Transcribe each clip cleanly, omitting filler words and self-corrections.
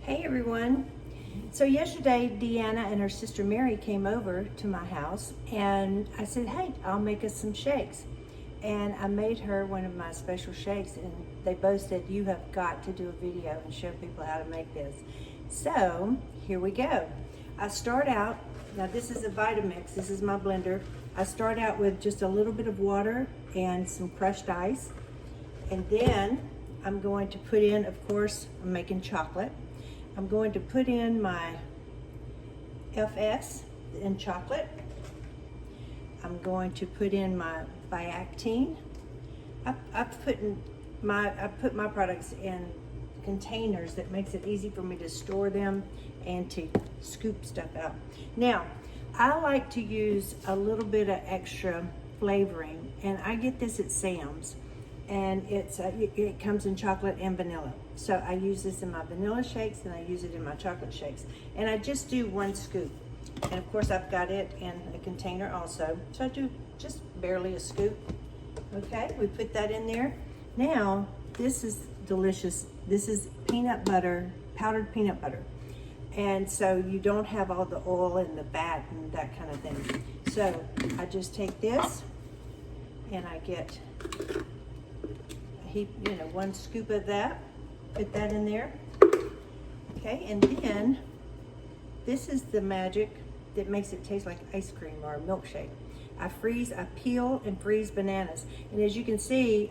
Hey everyone. So yesterday Deanna and her sister Mary came over to my house and I said, hey, I'll make us some shakes. And I made her one of my special shakes and they both said, you have got to do a video and show people how to make this. So here we go. I start out, now this is a Vitamix, this is my blender. I start out with just a little bit of water and some crushed ice. And then I'm going to put in, of course, I'm making chocolate. I'm going to put in my FS in chocolate. I'm going to put in my Biactine. I put my products in containers that makes it easy for me to store them and to scoop stuff out. Now, I like to use a little bit of extra flavoring, and I get this at Sam's. And it comes in chocolate and vanilla. So I use this in my vanilla shakes and I use it in my chocolate shakes. And I just do 1 scoop. And of course I've got it in a container also. So I do just barely a scoop. Okay, we put that in there. Now, this is delicious. This is peanut butter, powdered peanut butter. And so you don't have all the oil and the fat and that kind of thing. So I just take this and I get 1 scoop of that, put that in there. Okay, and then this is the magic that makes it taste like ice cream or a milkshake. I peel and freeze bananas. And as you can see,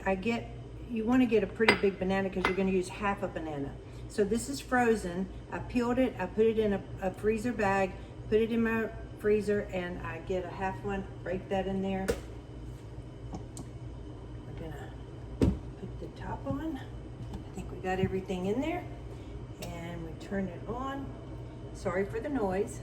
you want to get a pretty big banana because you're going to use half a banana. So this is frozen. I peeled it, I put it in a freezer bag, put it in my freezer, and I get a half one, break that in there. Top on. I think we got everything in there, and we turn it on. Sorry for the noise.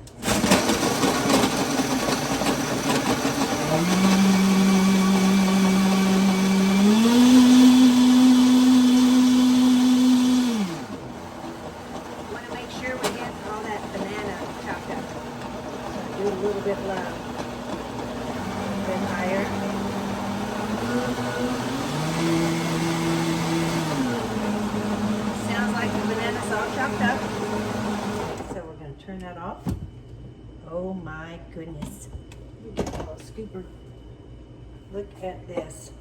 Want to make sure we get all that banana chopped up. So do a little bit low, a bit higher. Like the banana's all chopped up. So we're going to turn that off. Oh my goodness. Get a little scooper. Look at this.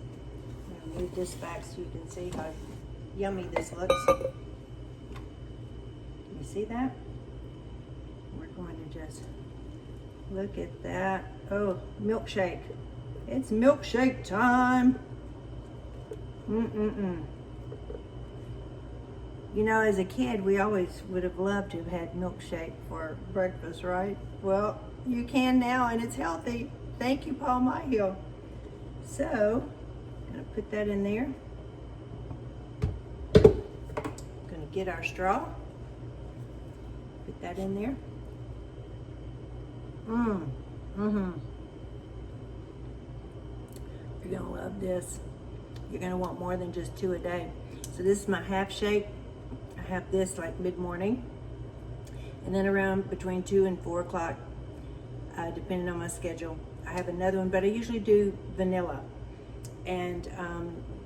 I'm going to move this back so you can see how yummy this looks. Can you see that? We're going to just look at that. Oh, milkshake. It's milkshake time. You know, as a kid, we always would have loved to have had milkshake for breakfast, right? Well, you can now, and it's healthy. Thank you, Paul Myhill. So, I'm gonna put that in there. Gonna get our straw. Put that in there. You're gonna love this. You're gonna want more than just 2 a day. So this is my half shake. I have this like mid-morning, and then around between 2 and 4 o'clock, depending on my schedule, I have another one, but I usually do vanilla, and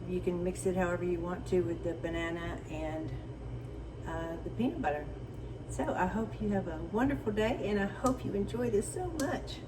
you can mix it however you want to with the banana and the peanut butter. So I hope you have a wonderful day, and I hope you enjoy this so much.